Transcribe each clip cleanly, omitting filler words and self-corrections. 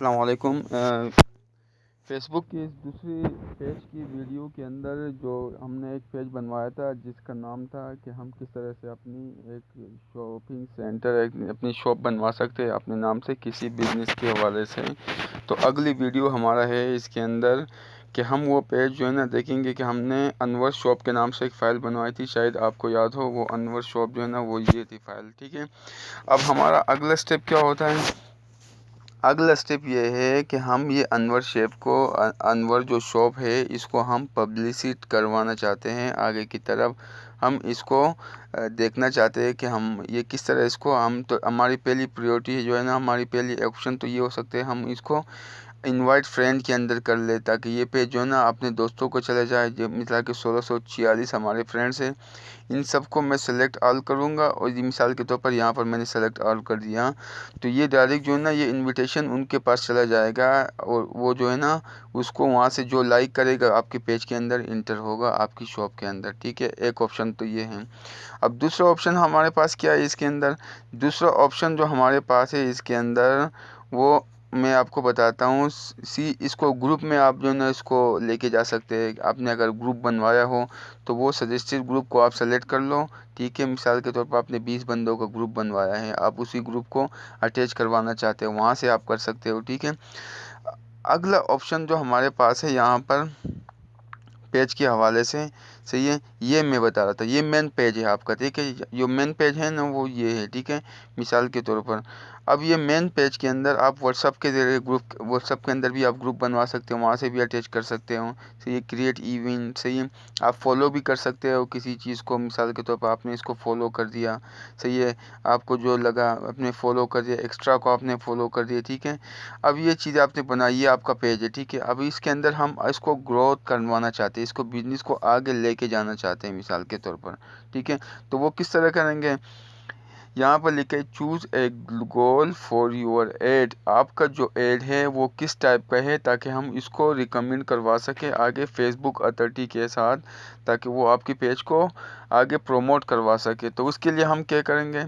अस्सलाम वालेकुम। फ़ेसबुक की इस दूसरी पेज की वीडियो के अंदर जो हमने एक पेज बनवाया था जिसका नाम था कि हम किस तरह से अपनी एक शॉपिंग सेंटर अपनी शॉप बनवा सकते हैं अपने नाम से किसी बिज़नेस के हवाले से। तो अगली वीडियो हमारा है इसके अंदर कि हम वो पेज जो है ना देखेंगे कि हमने अनवर शॉप के नाम से एक फ़ाइल बनवाई थी, शायद आपको याद हो। वो अनवर शॉप जो है ना वो ये थी फ़ाइल, ठीक है। अब हमारा अगला स्टेप क्या होता है? अगला स्टेप ये है कि हम ये अनवर शेप को अनवर जो शॉप है इसको हम पब्लिसिट करवाना चाहते हैं आगे की तरफ। हम इसको देखना चाहते हैं कि हम ये किस तरह इसको हम तो हमारी पहली प्रायोरिटी जो है ना, हमारी पहली ऑप्शन तो ये हो सकते हैं हम इसको इनवाइट फ्रेंड के अंदर कर ले, ताकि ये पेज जो है ना अपने दोस्तों को चले जाए। जो मिसाल के 1646 हमारे फ्रेंड्स हैं, इन सब को मैं सेलेक्ट ऑल करूँगा और ये मिसाल के तौर पर यहाँ पर मैंने सेलेक्ट ऑल कर दिया। तो ये डायरेक्ट जो है ना ये इनविटेशन उनके पास चला जाएगा और वो जो है ना उसको वहाँ से जो लाइक करेगा आपके पेज के अंदर इंटर होगा आपकी शॉप के अंदर, ठीक है। एक ऑप्शन तो ये है। अब दूसरा ऑप्शन हमारे पास क्या है इसके अंदर? दूसरा ऑप्शन जो हमारे पास है इसके अंदर वो मैं आपको बताता हूँ। इसको ग्रुप में आप जो है ना इसको लेके जा सकते हैं। आपने अगर ग्रुप बनवाया हो तो वो सजेस्टेड ग्रुप को आप सेलेक्ट कर लो, ठीक है। मिसाल के तौर पर आपने 20 बंदों का ग्रुप बनवाया है, आप उसी ग्रुप को अटैच करवाना चाहते हो, वहाँ से आप कर सकते हो, ठीक है। अगला ऑप्शन जो हमारे पास है यहाँ पर पेज के हवाले से, सही है, ये मैं बता रहा था। ये मेन पेज है आपका, ठीक है। जो मेन पेज है ना वो ये है, ठीक है, मिसाल के तौर पर। अब ये मेन पेज के अंदर आप व्हाट्सअप के ज़रिए व्हाट्सअप के अंदर भी आप ग्रुप बनवा सकते हो, वहाँ से भी अटैच कर सकते हो, सही है। क्रिएट इवेंट, सही है। आप फॉलो भी कर सकते हो किसी चीज़ को, मिसाल के तौर पर आपने इसको फॉलो कर दिया, सही है। आपको जो लगा आपने फॉलो कर दिया, एक्स्ट्रा को आपने फॉलो कर दिया, ठीक है। अब ये चीज़ आपने बनाई, ये आपका पेज है, ठीक है। अब इसके अंदर हम इसको ग्रोथ करवाना चाहते हैं, इसको बिजनेस को आगे लेके जाना चाहते हैं मिसाल के तौर पर, ठीक है। तो वो किस तरह करेंगे? यहाँ पर लिखे choose A goal for your add. आपका जो एड है वो किस टाइप का है, ताकि हम इसको रिकमेंड करवा सके आगे फेसबुक अथॉरिटी के साथ, ताकि वो आपकी पेज को आगे प्रमोट करवा सके। तो उसके लिए हम क्या करेंगे?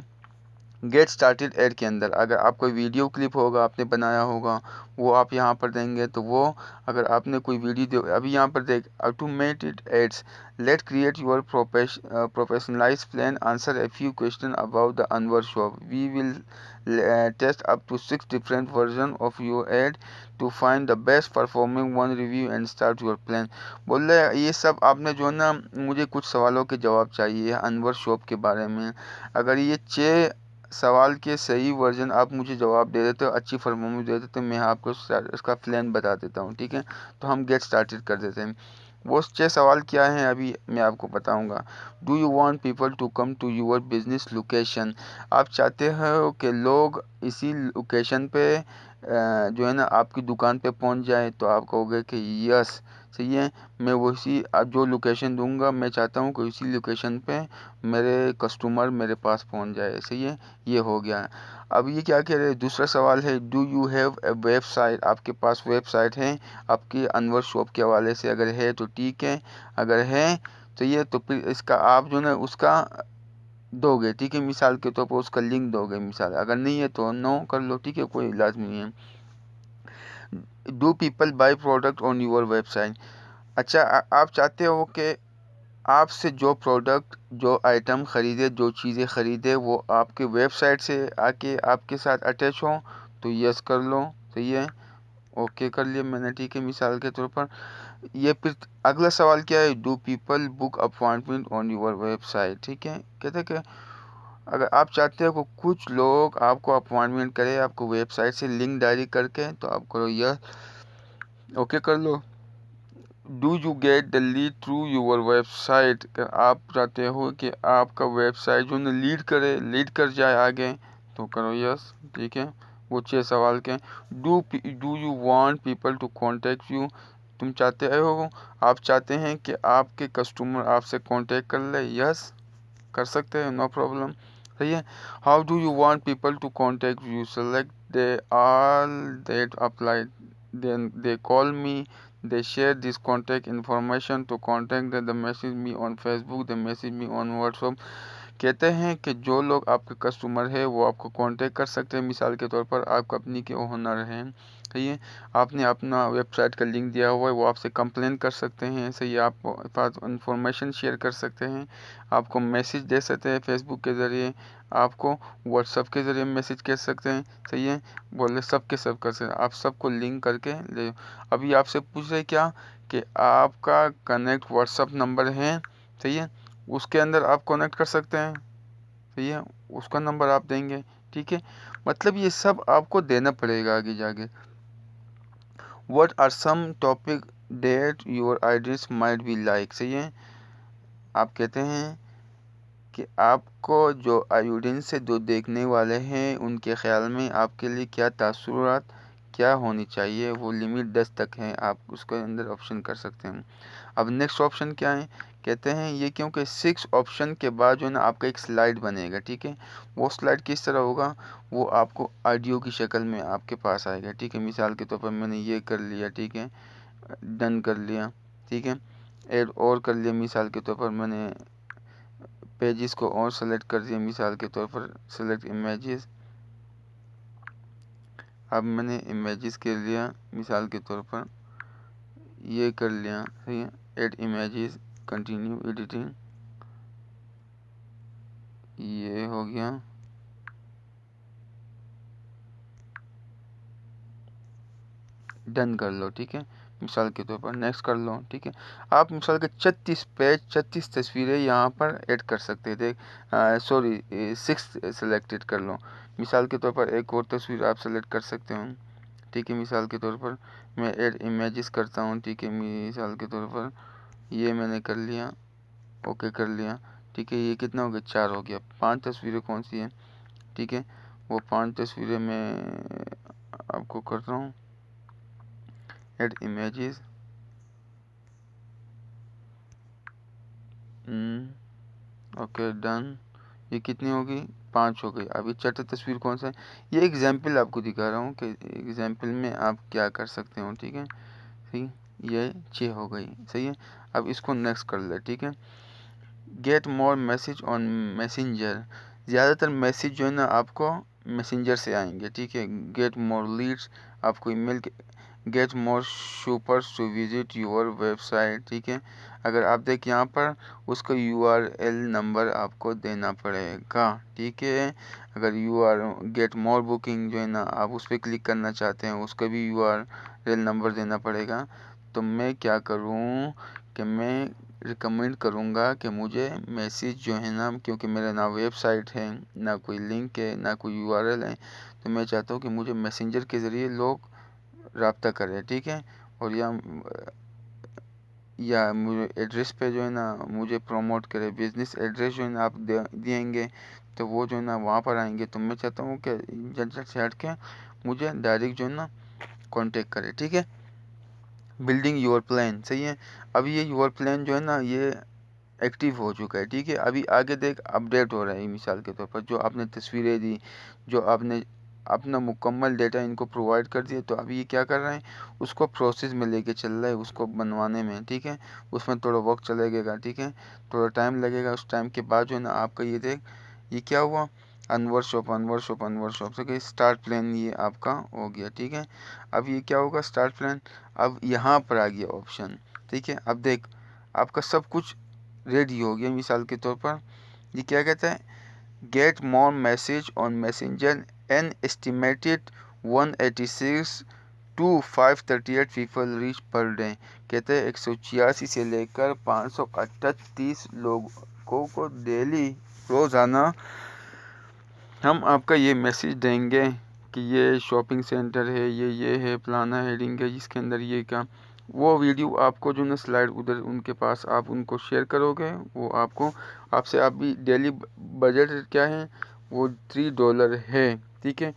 गेट स्टार्टेड ऐड के अंदर अगर आप कोई वीडियो क्लिप होगा आपने बनाया होगा वो आप यहाँ पर देंगे। तो वो अगर आपने कोई वीडियो अभी यहाँ पर देख automated ads, let create your professionalize plan, answer a few question about the Anwar shop, we will test up to 6 different version of your ad to find the best performing one, review and start your plan. बोल रहे ये सब आपने जो है ना, मुझे कुछ सवालों के जवाब चाहिए अनवर शॉप के बारे में। अगर ये 6 सवाल के सही वर्जन आप मुझे जवाब दे देते हो, अच्छी परफॉर्मेंस दे देते, तो मैं आपको इसका प्लान बता देता हूँ, ठीक है। तो हम गेट स्टार्टेड कर देते हैं। वो 6 सवाल क्या हैं अभी मैं आपको बताऊंगा। Do you want people to come to your business location? आप चाहते हो कि लोग इसी लोकेशन पे जो है ना आपकी दुकान पे पहुंच जाए? तो आप कहोगे कि यस, सही है, मैं वही जो लोकेशन दूंगा मैं चाहता हूँ कि उसी लोकेशन पे मेरे कस्टमर मेरे पास पहुंच जाए, सही है। ये हो गया। अब ये क्या कह रहे हैं? दूसरा सवाल है do you have a website? आपके पास वेबसाइट है आपकी अनवर शॉप के हवाले से? अगर है तो ठीक है, अगर है तो ये तो फिर इसका आप जो ना उसका दोगे, ठीक है। मिसाल के तौर पर उसका लिंक दोगे मिसाल, अगर नहीं है तो नो कर लो, ठीक है, कोई लाजमी नहीं है। Do people by product on your website? अच्छा, आप चाहते हो कि आपसे जो प्रोडक्ट जो आइटम ख़रीदे जो चीज़ें ख़रीदे वो आपके वेबसाइट से आके आपके साथ अटैच हो? तो यस कर लो, सही है, ओके कर लिया मैंने, ठीक है, मिसाल के तौर पर। ये फिर अगला सवाल क्या है? Do people book appointment on your website? ठीक है, कहते हैं कि अगर आप चाहते हो कि कुछ लोग आपको अपॉइंटमेंट करें आपको वेबसाइट से लिंक डायरेक्ट करके, तो आप करो यस, ओके कर लो। Do you get the lead through your website? अगर आप चाहते हो कि आपका वेबसाइट जो है लीड कर जाए आगे, तो करो यस, ठीक है। वो 6 सवाल के। Do you want people to contact you? तुम चाहते हो, आप चाहते हैं कि आपके कस्टमर आपसे कांटेक्ट कर ले? यस कर सकते हैं, नो प्रॉब्लम, सही है। How do you want people to contact you? Select they all that apply, then they call me, they share this contact information to contact them, the message me on Facebook, the message me on WhatsApp। कहते हैं कि जो लोग आपके customer है वो आपको contact कर सकते हैं, मिसाल के तौर पर आप कंपनी के ओनर हैं, सही है। आपने अपना वेबसाइट का लिंक दिया हुआ है, वो आपसे कंप्लेन कर सकते हैं, सही है, आप पास इंफॉर्मेशन शेयर कर सकते हैं, आपको मैसेज दे सकते हैं फेसबुक के ज़रिए, आपको व्हाट्सअप के ज़रिए मैसेज कर सकते हैं, सही है, बोले सब के सब कर सकते हैं, आप सबको लिंक करके ले। अभी आपसे पूछ रहे क्या कि आपका कनेक्ट व्हाट्सअप नंबर है, सही है, उसके अंदर आप कनेक्ट कर सकते हैं, सही है, उसका नंबर आप देंगे, ठीक है। मतलब ये सब आपको देना पड़ेगा आगे जाके। What are some topic that your audience might be like, सही है। आप कहते हैं कि आपको जो ऑडियंस से जो देखने वाले हैं उनके ख्याल में आपके लिए क्या तासुरात क्या होनी चाहिए, वो लिमिट 10 तक है, आप उसके अंदर ऑप्शन कर सकते हैं। अब नेक्स्ट ऑप्शन क्या है, कहते हैं ये क्योंकि 6 ऑप्शन के बाद जो है ना आपका एक स्लाइड बनेगा, ठीक है। वो स्लाइड किस तरह होगा, वो आपको ऑडियो की शक्ल में आपके पास आएगा, ठीक है। मिसाल के तौर पर मैंने ये कर लिया, ठीक है, डन कर लिया, ठीक है, ऐड और कर लिया, मिसाल के तौर पर मैंने पेजेस को और सेलेक्ट कर दिया, मिसाल के तौर पर सेलेक्ट इमेजेस, अब मैंने इमेजेस के लिया, मिसाल के तौर पर ये कर लिया, सही है, ऐड इमेजेस, कंटिन्यू एडिटिंग, ये हो गया, डन कर लो, ठीक है, मिसाल के तौर पर नेक्स्ट कर लो, ठीक है। आप मिसाल के 36 पेज 36 तस्वीरें यहाँ पर ऐड कर सकते थे, सॉरी 6 सेलेक्टेड कर लो, मिसाल के तौर पर एक और तस्वीर आप सेलेक्ट कर सकते हो, ठीक है। मिसाल के तौर पर मैं ऐड इमेजेस करता हूँ, ठीक है, मिसाल के तौर पर ये मैंने कर लिया, ओके कर लिया, ठीक है। ये कितना हो गया, 4 हो गया। 5 तस्वीरें कौन सी हैं, ठीक है, वो 5 तस्वीरें मैं आपको कर रहा हूँ, ऐड इमेजेस, ओके डन। ये कितनी होगी, 5 हो गई। अभी छठी तस्वीर कौन सा है, ये एग्जाम्पल आपको दिखा रहा हूँ कि एग्जाम्पल में आप क्या कर सकते हो, ठीक है, सही, ये 6 हो गई, सही है। अब इसको नेक्स्ट कर ले, ठीक है। Get more message on Messenger, ज़्यादातर मैसेज जो है ना आपको मैसेंजर से आएंगे, ठीक है। गेट मोर लीड्स, आपको ईमेल के, get more shoppers to visit your website, ठीक है। अगर आप देख यहाँ पर उसका URL नंबर आपको देना पड़ेगा, ठीक है। अगर गेट मोर बुकिंग जो है ना आप उस पर क्लिक करना चाहते हैं, उसका भी URL नंबर देना पड़ेगा। तो मैं क्या करूँ कि मैं रिकमेंड करूँगा कि मुझे मैसेज जो है ना, क्योंकि मेरा ना वेबसाइट है, ना कोई लिंक है, ना कोई URL है, तो मैं चाहता हूँ कि मुझे मैसेंजर के ज़रिए लोग रब्ता करें, ठीक है। और या मुझे एड्रेस पे जो है ना मुझे प्रमोट करे, बिज़नेस एड्रेस जो है ना आप देंगे तो वो जो है ना वहाँ पर आएंगे। तो मैं चाहता हूँ कि झंझट से हट के मुझे डायरेक्ट जो है ना कांटेक्ट करे, ठीक है। बिल्डिंग योर प्लान, सही है। अभी ये योर प्लान जो है ना ये एक्टिव हो चुका है, ठीक है। अभी आगे देख अपडेट हो रहा है, मिसाल के तौर पर जो आपने तस्वीरें दी, जो आपने अपना मुकम्मल डेटा इनको प्रोवाइड कर दिया, तो अभी ये क्या कर रहे हैं, उसको प्रोसेस में लेके चल रहा है, उसको बनवाने में, ठीक है। उसमें थोड़ा वक्त चलेगा, ठीक है, थोड़ा टाइम लगेगा। उस टाइम के बाद जो है ना आपका ये देख ये क्या हुआ, अनवर शॉप से स्टार्ट प्लान ये आपका हो गया, ठीक है। अब ये क्या होगा, स्टार्ट प्लान, अब यहाँ पर आ गया ऑप्शन, ठीक है। अब देख आपका सब कुछ रेडी हो गया। मिसाल के तौर पर ये क्या कहता है, get more message on Messenger an estimated 186 to 538 people reach per day, कहते हैं 186 से लेकर 538 लोगों को डेली रोज़ाना हम आपका ये मैसेज देंगे कि ये शॉपिंग सेंटर है, ये है फलाना हेडिंग है जिसके अंदर ये का वो वीडियो आपको जो ना स्लाइड उधर उनके पास आप उनको शेयर करोगे, वो आपको आपसे आप भी डेली बजट क्या है वो $3 है, ठीक है।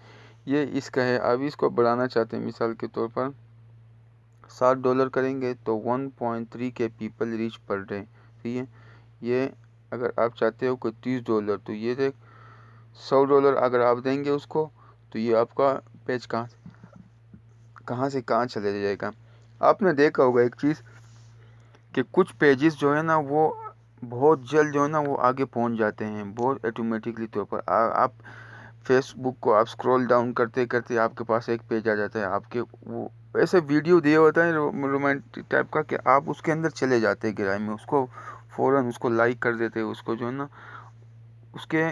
ये इसका है। अभी इसको बढ़ाना चाहते हैं, मिसाल के तौर पर $7 करेंगे तो 1.3 के पीपल रीच पर डे, ठीक है। ये अगर आप चाहते हो कोई $30 तो ये देख $100 अगर आप देंगे उसको तो ये आपका पेज कहाँ से कहाँ चले जाएगा। आपने देखा होगा एक चीज़ कि कुछ पेजेस जो है ना वो बहुत जल्द जो है ना वो आगे पहुंच जाते हैं बहुत ऑटोमेटिकली तौर पर। आप फेसबुक को आप स्क्रॉल डाउन करते करते आपके पास एक पेज आ जाता है, आपके वो ऐसे वीडियो दिया होता है रोमांटिक टाइप का कि आप उसके अंदर चले जाते हैं गहराई में, उसको फ़ौरन उसको लाइक कर देते हैं, उसको जो है ना उसके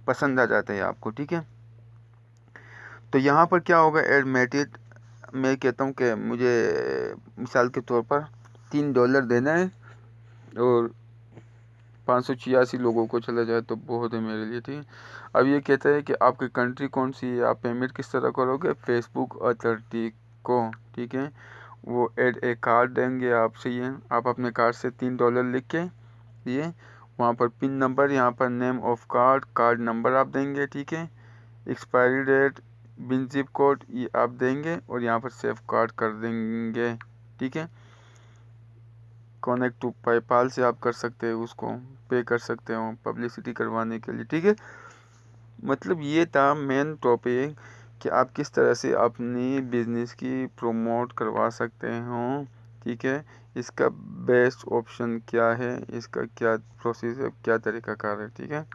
पसंद आ जाता है आपको, ठीक है। तो यहाँ पर क्या होगा, एडमेटेड, मैं कहता हूँ कि मुझे मिसाल के तौर पर $3 देना है और 586 लोगों को चला जाए तो बहुत है मेरे लिए, ठीक है। अब ये कहता है कि आपकी कंट्री कौन सी है, आप पेमेंट किस तरह करोगे, फेसबुक अथॉरिटी को, ठीक है। वो ऐड ए कार्ड देंगे आपसे, ये आप अपने कार्ड से $3 लिख के ये वहाँ पर पिन नंबर, यहाँ पर name of card, card number आप देंगे, ठीक है। एक्सपायरी डेट, बिन जिप कोड ये आप देंगे और यहाँ पर सेव कार्ड कर देंगे, ठीक है। कनेक्ट टू पेपाल से आप कर सकते हो, उसको पे कर सकते हो पब्लिसिटी करवाने के लिए, ठीक है। मतलब ये था मेन टॉपिक कि आप किस तरह से अपनी बिजनेस की प्रमोट करवा सकते हो, ठीक है। इसका बेस्ट ऑप्शन क्या है, इसका क्या प्रोसेस है, क्या तरीक़ाकार है, ठीक है।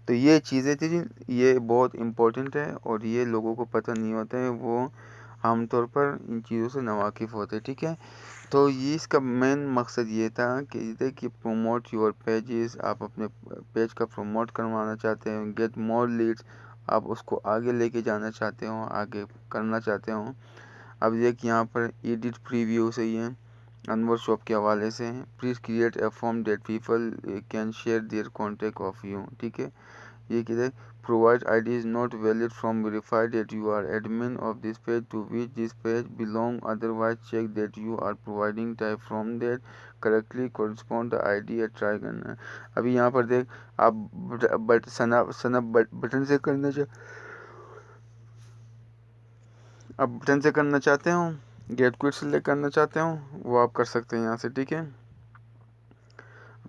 तो ये चीज़ें थी, ये बहुत इम्पोर्टेंट है और ये लोगों को पता नहीं होता है, वो आमतौर पर इन चीज़ों से नावाकिफ़ होते हैं, ठीक है। तो ये इसका मेन मकसद ये था कि देखिए प्रमोट योर पेजेस, आप अपने पेज का प्रमोट करवाना चाहते हैं, गेट मोर लीड्स, आप उसको आगे लेके जाना चाहते हो, आगे करना चाहते हो। अब देखिए यहाँ पर एडिट प्रीव्यू सही है, अनवर शॉप के हवाले से, please create a form that people can share their contact of you, ठीक है। ये कहते हैं provide ID is not valid from verify that you are admin of this page to which this page belong, otherwise check that you are providing type from that correctly correspond the ID या try करना है। अभी यहाँ पर देख आप सनअप button से करना अब बटन से करना चाहते हो, गेट क्विट सेलेक्ट करना चाहते हो, वो आप कर सकते हैं यहाँ से, ठीक है।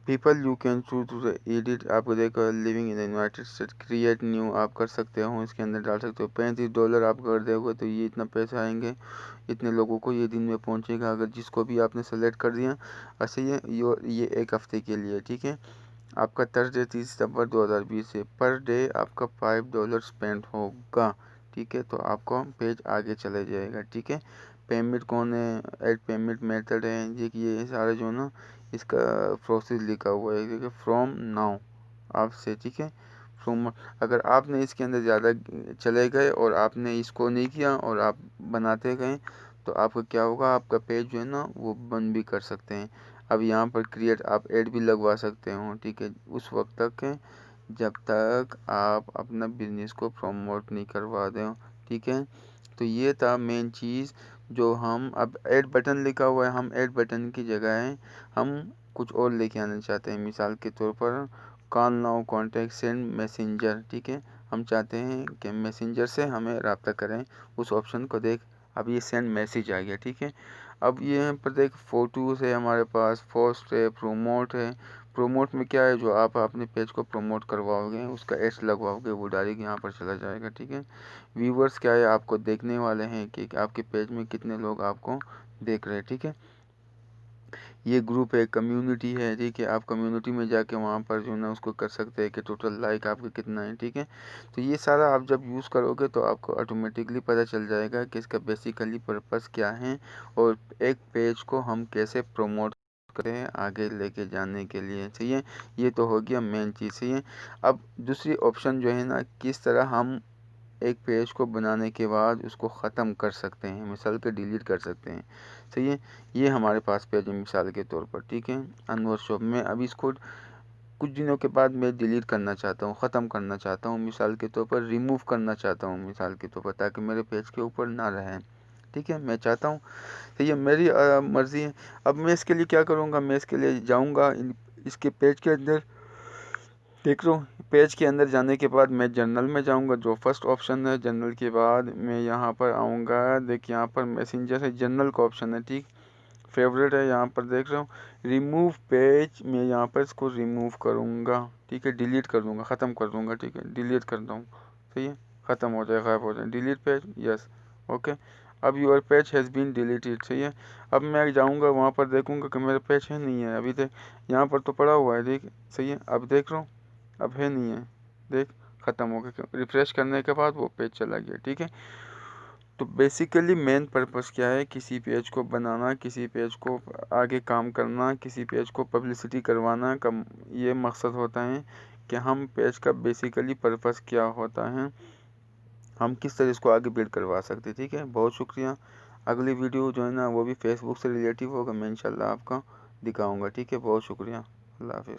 People you can choose to edit, आपको देखो living in the United State, create new आप कर सकते हो, इसके अंदर डाल सकते हो। $35 आप कर दोगे तो ये इतना पैसा आएंगे, इतने लोगों को ये दिन में पहुंचेगा, अगर जिसको भी आपने सेलेक्ट कर दिया। ऐसे ये 1 हफ्ते के लिए, ठीक है। आपका थर्सडे 30 सितंबर 2020 से पर डे आपका $5 स्पेंड होगा, ठीक है। तो आपका पेज आगे चला जाएगा, ठीक है। पेमेंट कौन है, एड पेमेंट मेथड है, ये सारा जो ना इसका प्रोसेस लिखा हुआ है, ठीक है। फ्रॉम नाउ आपसे, ठीक है। फ्रॉम, अगर आपने इसके अंदर ज़्यादा चले गए और आपने इसको नहीं किया और आप बनाते गए तो आपका क्या होगा, आपका पेज जो है ना वो बंद भी कर सकते हैं। अब यहाँ पर क्रिएट आप ऐड भी लगवा सकते हो, ठीक है, उस वक्त तक है जब तक आप अपना बिजनेस को प्रमोट नहीं करवा दें, ठीक है। तो ये था मेन चीज़ जो हम, अब ऐड बटन लिखा हुआ है, हम ऐड बटन की जगह है हम कुछ और लेके आना चाहते हैं। मिसाल के तौर पर call now, contact, send messenger, ठीक है। हम चाहते हैं कि मैसेंजर से हमें रब्ता करें, उस ऑप्शन को देख, अब ये सेंड मैसेज आ गया, ठीक है। अब ये यहाँ पर देख फ़ोटोज़ है हमारे पास, पोस्ट है, प्रोमोट है। प्रोमोट में क्या है, जो आप अपने पेज को प्रमोट करवाओगे उसका एड्स लगवाओगे वो डायरेक्ट यहाँ पर चला जाएगा, ठीक है। व्यूवर्स क्या है, आपको देखने वाले हैं कि आपके पेज में कितने लोग आपको देख रहे हैं, ठीक है। ये ग्रुप है, कम्युनिटी है, ठीक है। आप कम्युनिटी में जाके वहाँ पर जो है ना उसको कर सकते हैं कि टोटल लाइक आपके कितना है, ठीक है। तो ये सारा आप जब यूज़ करोगे तो आपको ऑटोमेटिकली पता चल जाएगा कि इसका बेसिकली पर्पस क्या है और एक पेज को हम कैसे प्रमोट करें आगे लेके जाने के लिए, सही है। ये तो हो गया मेन चीज़, सही है। अब दूसरी ऑप्शन जो है ना, किस तरह हम एक पेज को बनाने के बाद उसको ख़त्म कर सकते हैं, मिसाल के डिलीट कर सकते हैं, सही है। ये हमारे पास पेज है मिसाल के तौर पर, ठीक है। अनवर शॉप में अभी इसको कुछ दिनों के बाद मैं डिलीट करना चाहता हूँ, ख़त्म करना चाहता हूँ, मिसाल के तौर पर रिमूव करना चाहता हूँ, मिसाल के तौर पर, ताकि मेरे पेज के ऊपर ना रहे, ठीक है। मैं चाहता हूँ, तो ये मेरी मर्ज़ी है। अब मैं इसके लिए क्या करूँगा, मैं इसके लिए जाऊँगा इसके पेज के अंदर, देख लो पेज के अंदर जाने के बाद मैं जर्नल में जाऊंगा, जो फर्स्ट ऑप्शन है। जर्नल के बाद मैं यहाँ पर आऊँगा, देख यहाँ पर मैसेंजर है, जर्नल का ऑप्शन है, ठीक। फेवरेट है, यहाँ पर देख रहा हूँ रिमूव पेज, मैं यहाँ पर इसको रिमूव करूँगा, ठीक है। डिलीट कर दूँगा, ख़त्म कर दूँगा, ठीक है। डिलीट करता हूँ, सही है, ख़त्म हो जाए, गायब हो जाए, डिलीट पेज, यस, ओके। अब your page has been deleted, सही है। अब मैं जाऊँगा वहाँ पर देखूँगा कि मेरा पेज है नहीं है, अभी तक यहाँ पर तो पड़ा हुआ है, ठीक, सही है। अब देख रहा हूँ अब है नहीं है, देख ख़त्म हो गया। रिफ़्रेश करने के बाद वो पेज चला गया, ठीक है। तो बेसिकली मेन पर्पस क्या है, किसी पेज को बनाना, किसी पेज को आगे काम करना, किसी पेज को पब्लिसिटी करवाना का ये मकसद होता है कि हम पेज का बेसिकली पर्पस क्या होता है, हम किस तरह इसको आगे बिल्ड करवा सकते हैं, ठीक है। बहुत शुक्रिया। अगली वीडियो जो है ना वो भी फेसबुक से रिलेटिव होगा, मैं इंशाल्लाह आपका दिखाऊंगा, ठीक है। बहुत शुक्रिया। अल्लाह हाफिज़।